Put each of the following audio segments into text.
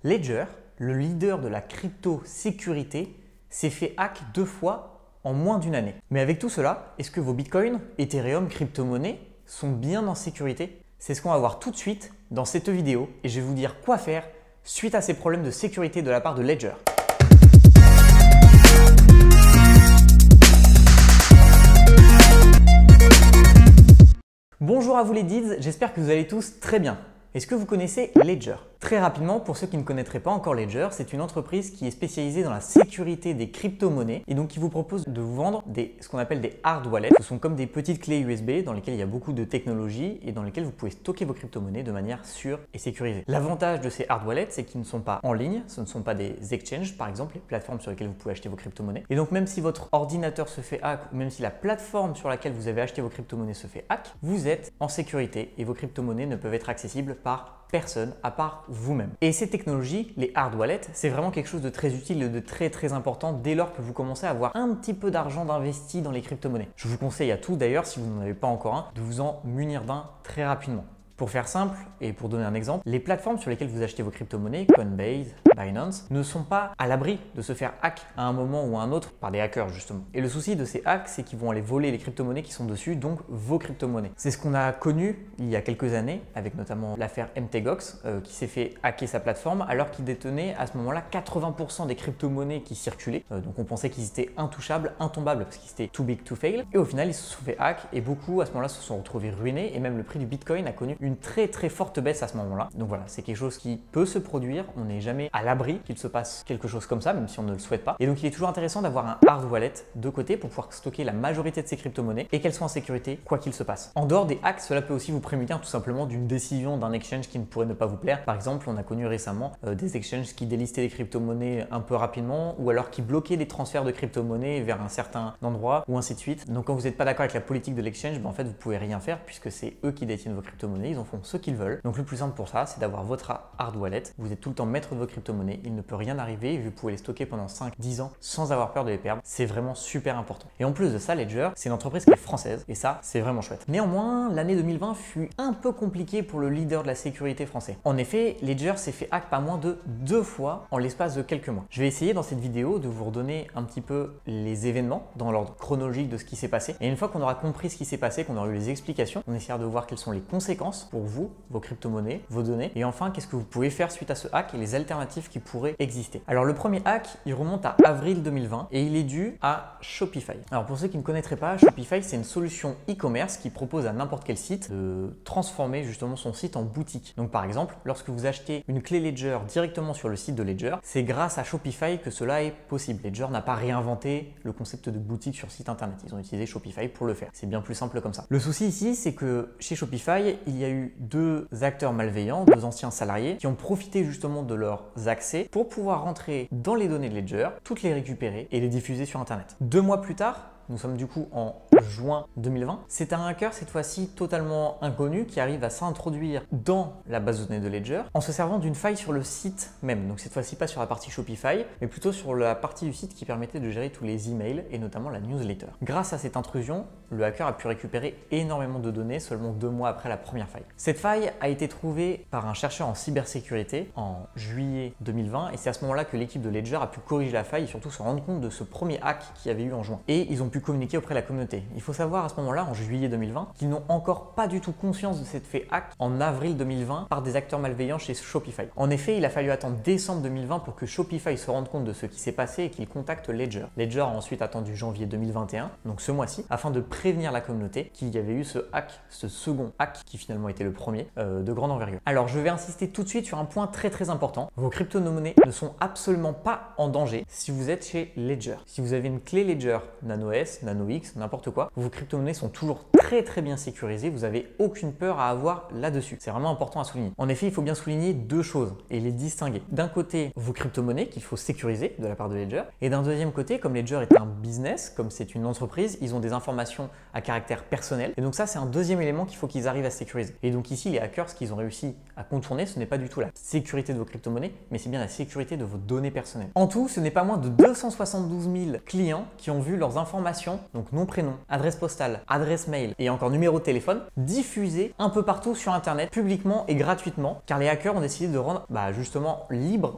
Ledger, le leader de la crypto-sécurité, s'est fait hack 2 fois en moins d'une année. Mais avec tout cela, est-ce que vos bitcoins, Ethereum, crypto-monnaies sont bien en sécurité? C'est ce qu'on va voir tout de suite dans cette vidéo et je vais vous dire quoi faire suite à ces problèmes de sécurité de la part de Ledger. Bonjour à vous les Deeds, j'espère que vous allez tous très bien. Est-ce que vous connaissez Ledger? Très rapidement, pour ceux qui ne connaîtraient pas encore Ledger, c'est une entreprise qui est spécialisée dans la sécurité des crypto-monnaies et donc qui vous propose de vous vendre ce qu'on appelle des hard wallets. Ce sont comme des petites clés USB dans lesquelles il y a beaucoup de technologie et dans lesquelles vous pouvez stocker vos crypto-monnaies de manière sûre et sécurisée. L'avantage de ces hard wallets, c'est qu'ils ne sont pas en ligne, ce ne sont pas des exchanges par exemple, les plateformes sur lesquelles vous pouvez acheter vos crypto-monnaies. Et donc même si votre ordinateur se fait hack ou même si la plateforme sur laquelle vous avez acheté vos crypto-monnaies se fait hack, vous êtes en sécurité et vos crypto-monnaies ne peuvent être accessibles par personne à part vous-même. Et ces technologies, les hard wallets, c'est vraiment quelque chose de très utile et de très important dès lors que vous commencez à avoir un petit peu d'argent d'investi dans les crypto-monnaies. Je vous conseille à tous d'ailleurs, si vous n'en avez pas encore un, de vous en munir d'un très rapidement. Pour faire simple et pour donner un exemple, les plateformes sur lesquelles vous achetez vos crypto-monnaies, Coinbase, Binance, ne sont pas à l'abri de se faire hack à un moment ou à un autre par des hackers justement. Et le souci de ces hacks, c'est qu'ils vont aller voler les crypto-monnaies qui sont dessus, donc vos crypto-monnaies. C'est ce qu'on a connu il y a quelques années avec notamment l'affaire MTGOX qui s'est fait hacker sa plateforme alors qu'il détenait à ce moment-là 80% des crypto-monnaies qui circulaient. Donc on pensait qu'ils étaient intouchables, intombables parce qu'ils étaient too big to fail. Et au final, ils se sont fait hack et beaucoup à ce moment-là se sont retrouvés ruinés et même le prix du Bitcoin a connu une très forte baisse à ce moment-là. Donc voilà, c'est quelque chose qui peut se produire. On n'est jamais à l'abri qu'il se passe quelque chose comme ça, même si on ne le souhaite pas. Et donc il est toujours intéressant d'avoir un hard wallet de côté pour pouvoir stocker la majorité de ces crypto-monnaies et qu'elles soient en sécurité quoi qu'il se passe. En dehors des hacks, cela peut aussi vous prémunir tout simplement d'une décision d'un exchange qui ne pourrait ne pas vous plaire. Par exemple, on a connu récemment des exchanges qui délistaient les crypto-monnaies un peu rapidement ou alors qui bloquaient les transferts de crypto-monnaies vers un certain endroit ou ainsi de suite. Donc quand vous n'êtes pas d'accord avec la politique de l'exchange, en fait vous pouvez rien faire puisque c'est eux qui détiennent vos crypto-monnaies, ils en font ce qu'ils veulent. Donc le plus simple pour ça, c'est d'avoir votre hard wallet. Vous êtes tout le temps maître de vos crypto-monnaies, il ne peut rien arriver et vous pouvez les stocker pendant 5-10 ans sans avoir peur de les perdre. C'est vraiment super important. Et en plus de ça, Ledger, c'est une entreprise qui est française et ça, c'est vraiment chouette. Néanmoins, l'année 2020 fut un peu compliquée pour le leader de la sécurité français. En effet, Ledger s'est fait hack pas moins de 2 fois en l'espace de quelques mois. Je vais essayer dans cette vidéo de vous redonner un petit peu les événements dans l'ordre chronologique de ce qui s'est passé. Et une fois qu'on aura compris ce qui s'est passé, qu'on aura eu les explications, on essaiera de voir quelles sont les conséquences pour vous, vos crypto-monnaies, vos données et enfin qu'est-ce que vous pouvez faire suite à ce hack et les alternatives qui pourraient exister. Alors le premier hack, il remonte à avril 2020 et il est dû à Shopify. Alors pour ceux qui ne connaîtraient pas, Shopify c'est une solution e-commerce qui propose à n'importe quel site de transformer justement son site en boutique. Donc par exemple, lorsque vous achetez une clé Ledger directement sur le site de Ledger, c'est grâce à Shopify que cela est possible. Ledger n'a pas réinventé le concept de boutique sur site internet, ils ont utilisé Shopify pour le faire. C'est bien plus simple comme ça. Le souci ici, c'est que chez Shopify, il y a eu 2 acteurs malveillants, 2 anciens salariés qui ont profité justement de leurs accès pour pouvoir rentrer dans les données de Ledger, toutes les récupérer et les diffuser sur internet. 2 mois plus tard, nous sommes du coup en juin 2020. C'est un hacker cette fois-ci totalement inconnu qui arrive à s'introduire dans la base de données de Ledger en se servant d'une faille sur le site même. Donc cette fois-ci pas sur la partie Shopify, mais plutôt sur la partie du site qui permettait de gérer tous les emails et notamment la newsletter. Grâce à cette intrusion, le hacker a pu récupérer énormément de données seulement 2 mois après la première faille. Cette faille a été trouvée par un chercheur en cybersécurité en juillet 2020 et c'est à ce moment-là que l'équipe de Ledger a pu corriger la faille et surtout se rendre compte de ce premier hack qu'il y avait eu en juin. Et ils ont pu communiquer auprès de la communauté. Il faut savoir à ce moment-là, en juillet 2020, qu'ils n'ont encore pas du tout conscience de cette fait hack en avril 2020 par des acteurs malveillants chez Shopify. En effet, il a fallu attendre décembre 2020 pour que Shopify se rende compte de ce qui s'est passé et qu'il contacte Ledger. Ledger a ensuite attendu janvier 2021, donc ce mois-ci, afin de prévenir la communauté qu'il y avait eu ce hack, ce second hack qui finalement était le premier de grande envergure. Alors je vais insister tout de suite sur un point très important. Vos crypto-monnaies ne sont absolument pas en danger si vous êtes chez Ledger. Si vous avez une clé Ledger Nano S, Nano X, n'importe quoi, vos crypto-monnaies sont toujours très bien sécurisées, vous n'avez aucune peur à avoir là-dessus. C'est vraiment important à souligner. En effet, il faut bien souligner 2 choses et les distinguer. D'un côté, vos crypto-monnaies qu'il faut sécuriser de la part de Ledger et d'un deuxième côté, comme Ledger est un business, comme c'est une entreprise, ils ont des informations à caractère personnel et donc ça c'est un deuxième élément qu'il faut qu'ils arrivent à sécuriser. Et donc ici, les hackers, ce qu'ils ont réussi à contourner, ce n'est pas du tout la sécurité de vos crypto-monnaies, mais c'est bien la sécurité de vos données personnelles. En tout, ce n'est pas moins de 272 000 clients qui ont vu leurs informations informations, donc nom, prénom, adresse postale, adresse mail et encore numéro de téléphone, diffusées un peu partout sur Internet, publiquement et gratuitement, car les hackers ont décidé de rendre justement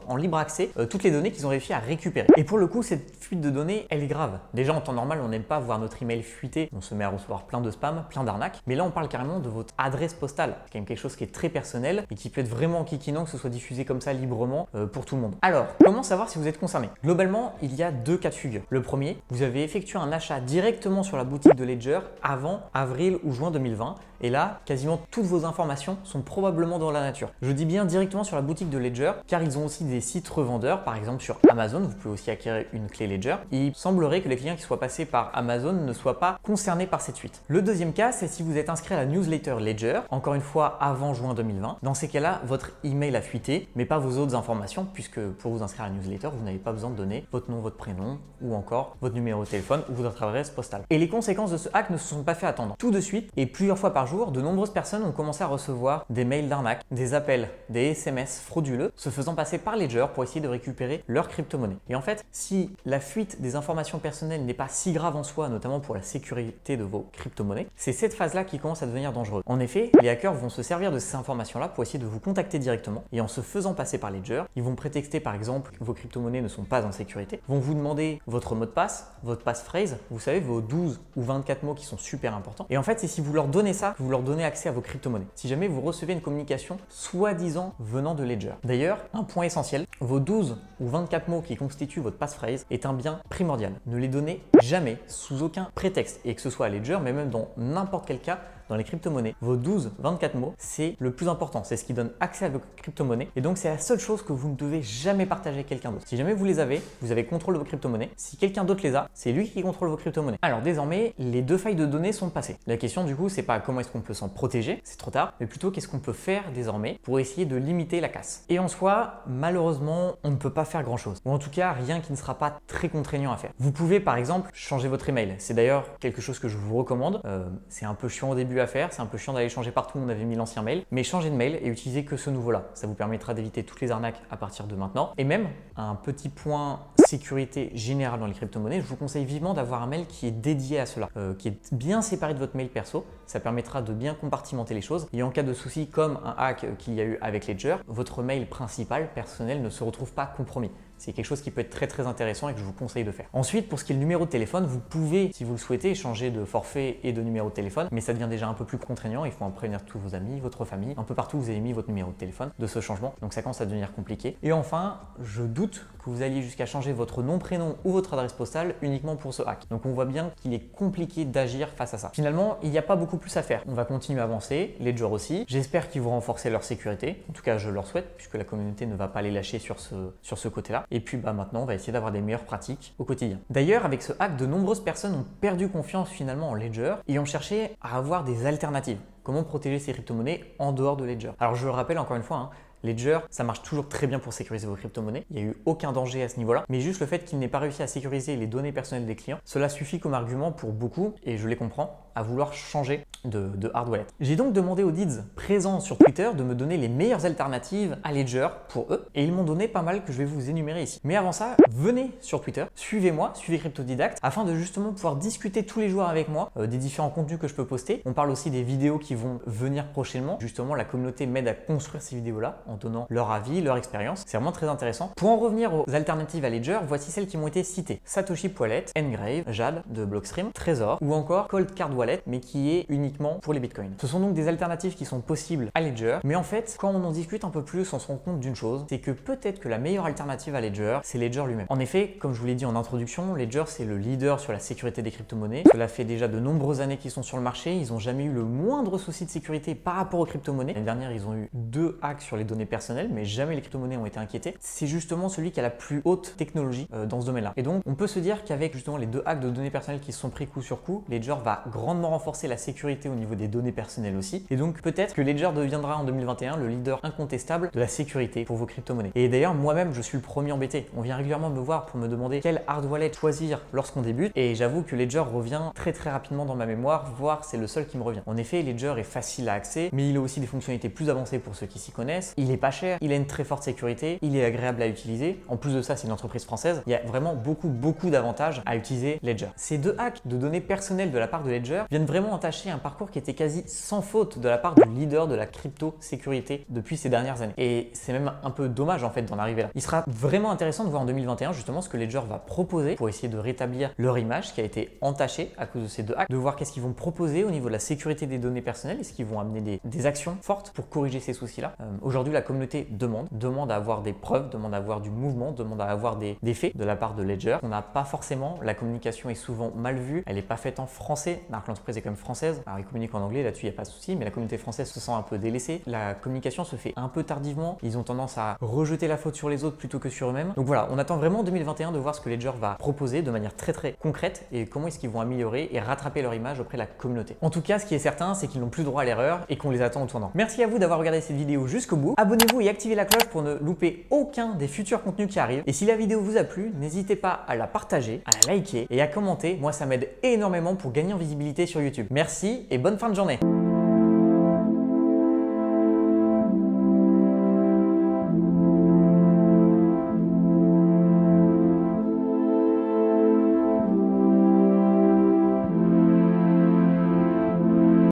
en libre accès toutes les données qu'ils ont réussi à récupérer. Et pour le coup, cette fuite de données, elle est grave. Déjà, en temps normal, on n'aime pas voir notre email fuité, on se met à recevoir plein de spam, plein d'arnaques, mais là, on parle carrément de votre adresse postale. C'est quand même quelque chose qui est très personnel et qui peut être vraiment enquiquinant que ce soit diffusé comme ça librement pour tout le monde. Alors, comment savoir si vous êtes concerné? Globalement, il y a deux cas de figure. Le premier, vous avez effectué un achat directement sur la boutique de Ledger avant avril ou juin 2020 et là, quasiment toutes vos informations sont probablement dans la nature. Je dis bien directement sur la boutique de Ledger car ils ont aussi des sites revendeurs, par exemple sur Amazon, vous pouvez aussi acquérir une clé Ledger. Il semblerait que les clients qui soient passés par Amazon ne soient pas concernés par cette fuite. Le deuxième cas, c'est si vous êtes inscrit à la newsletter Ledger, encore une fois avant juin 2020. Dans ces cas-là, votre email a fuité, mais pas vos autres informations puisque pour vous inscrire à la newsletter, vous n'avez pas besoin de donner votre nom, votre prénom ou encore votre numéro de téléphone ou votre adresse postale. Et les conséquences de ce hack ne se sont pas fait attendre. Tout de suite et plusieurs fois par jour, de nombreuses personnes ont commencé à recevoir des mails d'arnaque, des appels, des SMS frauduleux se faisant passer par Ledger pour essayer de récupérer leur crypto-monnaie. Et en fait, si la fuite des informations personnelles n'est pas si grave en soi, notamment pour la sécurité de vos crypto-monnaies, c'est cette phase-là qui commence à devenir dangereuse. En effet, les hackers vont se servir de ces informations-là pour essayer de vous contacter directement et en se faisant passer par Ledger, ils vont prétexter par exemple que vos crypto-monnaies ne sont pas en sécurité, vont vous demander votre mot de passe, votre passphrase, vous savez, vos 12 ou 24 mots qui sont super importants. Et en fait, c'est si vous leur donnez ça, que vous leur donnez accès à vos crypto-monnaies. Si jamais vous recevez une communication soi-disant venant de Ledger. D'ailleurs, un point essentiel, vos 12 ou 24 mots qui constituent votre passphrase est un bien primordial. Ne les donnez jamais sous aucun prétexte et que ce soit à Ledger, mais même dans n'importe quel cas dans les crypto-monnaies. Vos 12-24 mots, c'est le plus important. C'est ce qui donne accès à vos crypto-monnaies. Et donc, c'est la seule chose que vous ne devez jamais partager avec quelqu'un d'autre. Si jamais vous les avez, vous avez contrôle de vos crypto-monnaies. Si quelqu'un d'autre les a, c'est lui qui contrôle vos crypto-monnaies. Alors désormais, les deux failles de données sont passées. La question du coup, c'est pas comment est-ce qu'on peut s'en protéger, c'est trop tard, mais plutôt qu'est-ce qu'on peut faire désormais pour essayer de limiter la casse. Et en soi, malheureusement, on ne peut pas faire grand-chose. Ou en tout cas, rien qui ne sera pas très contraignant à faire. Vous pouvez par exemple changer votre email. C'est d'ailleurs quelque chose que je vous recommande. C'est un peu chiant au début à faire, c'est un peu chiant d'aller changer partout où on avait mis l'ancien mail, mais changez de mail et utilisez que ce nouveau-là. Ça vous permettra d'éviter toutes les arnaques à partir de maintenant. Et même, un petit point sécurité générale dans les crypto-monnaies, je vous conseille vivement d'avoir un mail qui est dédié à cela, qui est bien séparé de votre mail perso. Ça permettra de bien compartimenter les choses. Et en cas de souci, comme un hack qu'il y a eu avec Ledger, votre mail principal, personnel, ne se retrouve pas compromis. C'est quelque chose qui peut être très intéressant et que je vous conseille de faire. Ensuite, pour ce qui est le numéro de téléphone, vous pouvez, si vous le souhaitez, changer de forfait et de numéro de téléphone, mais ça devient déjà un peu plus contraignant. Il faut en prévenir tous vos amis, votre famille, un peu partout où vous avez mis votre numéro de téléphone de ce changement. Donc ça commence à devenir compliqué. Et enfin, je doute que vous alliez jusqu'à changer votre nom, prénom ou votre adresse postale uniquement pour ce hack. Donc on voit bien qu'il est compliqué d'agir face à ça. Finalement, il n'y a pas beaucoup plus à faire. On va continuer à avancer, Ledger aussi. J'espère qu'ils vont renforcer leur sécurité. En tout cas, je leur souhaite, puisque la communauté ne va pas les lâcher sur ce côté-là. Et puis maintenant, on va essayer d'avoir des meilleures pratiques au quotidien. D'ailleurs, avec ce hack, de nombreuses personnes ont perdu confiance finalement en Ledger et ont cherché à avoir des alternatives. Comment protéger ces crypto-monnaies en dehors de Ledger? Alors je le rappelle encore une fois, Ledger, ça marche toujours très bien pour sécuriser vos crypto-monnaies. Il n'y a eu aucun danger à ce niveau-là. Mais juste le fait qu'il n'ait pas réussi à sécuriser les données personnelles des clients, cela suffit comme argument pour beaucoup, et je les comprends, à vouloir changer de hard wallet. J'ai donc demandé aux Dids présents sur Twitter de me donner les meilleures alternatives à Ledger pour eux. Et ils m'ont donné pas mal que je vais vous énumérer ici. Mais avant ça, venez sur Twitter, suivez-moi, suivez Cryptodidacte, afin de justement pouvoir discuter tous les jours avec moi des différents contenus que je peux poster. On parle aussi des vidéos qui vont venir prochainement. Justement, la communauté m'aide à construire ces vidéos-là en donnant leur avis, leur expérience. C'est vraiment très intéressant. Pour en revenir aux alternatives à Ledger, voici celles qui m'ont été citées. Satoshi Wallet, Ngrave, Jade de Blockstream, Trezor ou encore Cold Card Wallet, mais qui est uniquement pour les bitcoins. Ce sont donc des alternatives qui sont possibles à Ledger, mais en fait, quand on en discute un peu plus, on se rend compte d'une chose, c'est que peut-être que la meilleure alternative à Ledger, c'est Ledger lui-même. En effet, comme je vous l'ai dit en introduction, Ledger c'est le leader sur la sécurité des crypto-monnaies. Cela fait déjà de nombreuses années qu'ils sont sur le marché, ils n'ont jamais eu le moindre souci de sécurité par rapport aux crypto-monnaies. L'année dernière, ils ont eu 2 hacks sur les données personnelles, mais jamais les crypto-monnaies ont été inquiétées. C'est justement celui qui a la plus haute technologie dans ce domaine-là. Et donc, on peut se dire qu'avec justement les 2 hacks de données personnelles qui se sont pris coup sur coup, Ledger va grandement grandement renforcé la sécurité au niveau des données personnelles aussi. Et donc peut-être que Ledger deviendra en 2021 le leader incontestable de la sécurité pour vos crypto-monnaies. Et d'ailleurs, moi-même, je suis le premier embêté. On vient régulièrement me voir pour me demander quel hard wallet choisir lorsqu'on débute. Et j'avoue que Ledger revient très rapidement dans ma mémoire, voire c'est le seul qui me revient. En effet, Ledger est facile à accès, mais il a aussi des fonctionnalités plus avancées pour ceux qui s'y connaissent. Il est pas cher, il a une très forte sécurité, il est agréable à utiliser. En plus de ça, c'est une entreprise française. Il y a vraiment beaucoup d'avantages à utiliser Ledger. Ces deux hacks de données personnelles de la part de Ledger viennent vraiment entacher un parcours qui était quasi sans faute de la part du leader de la crypto-sécurité depuis ces dernières années. Et c'est même un peu dommage en fait d'en arriver là. Il sera vraiment intéressant de voir en 2021 justement ce que Ledger va proposer pour essayer de rétablir leur image qui a été entachée à cause de ces deux hacks, de voir qu'est-ce qu'ils vont proposer au niveau de la sécurité des données personnelles, est-ce qu'ils vont amener des actions fortes pour corriger ces soucis-là. Aujourd'hui, la communauté demande à avoir des preuves, demande à avoir du mouvement, demande à avoir des faits de la part de Ledger. On n'a pas forcément, la communication est souvent mal vue, elle n'est pas faite en français, alors que l'entreprise est quand même française, alors ils communiquent en anglais, là-dessus il n'y a pas de souci, mais la communauté française se sent un peu délaissée, la communication se fait un peu tardivement, ils ont tendance à rejeter la faute sur les autres plutôt que sur eux-mêmes. Donc voilà, on attend vraiment en 2021 de voir ce que Ledger va proposer de manière très concrète et comment est-ce qu'ils vont améliorer et rattraper leur image auprès de la communauté. En tout cas, ce qui est certain, c'est qu'ils n'ont plus droit à l'erreur et qu'on les attend au tournant. Merci à vous d'avoir regardé cette vidéo jusqu'au bout. Abonnez-vous et activez la cloche pour ne louper aucun des futurs contenus qui arrivent. Et si la vidéo vous a plu, n'hésitez pas à la partager, à la liker et à commenter. Moi, ça m'aide énormément pour gagner en visibilité sur YouTube. Merci et bonne fin de journée.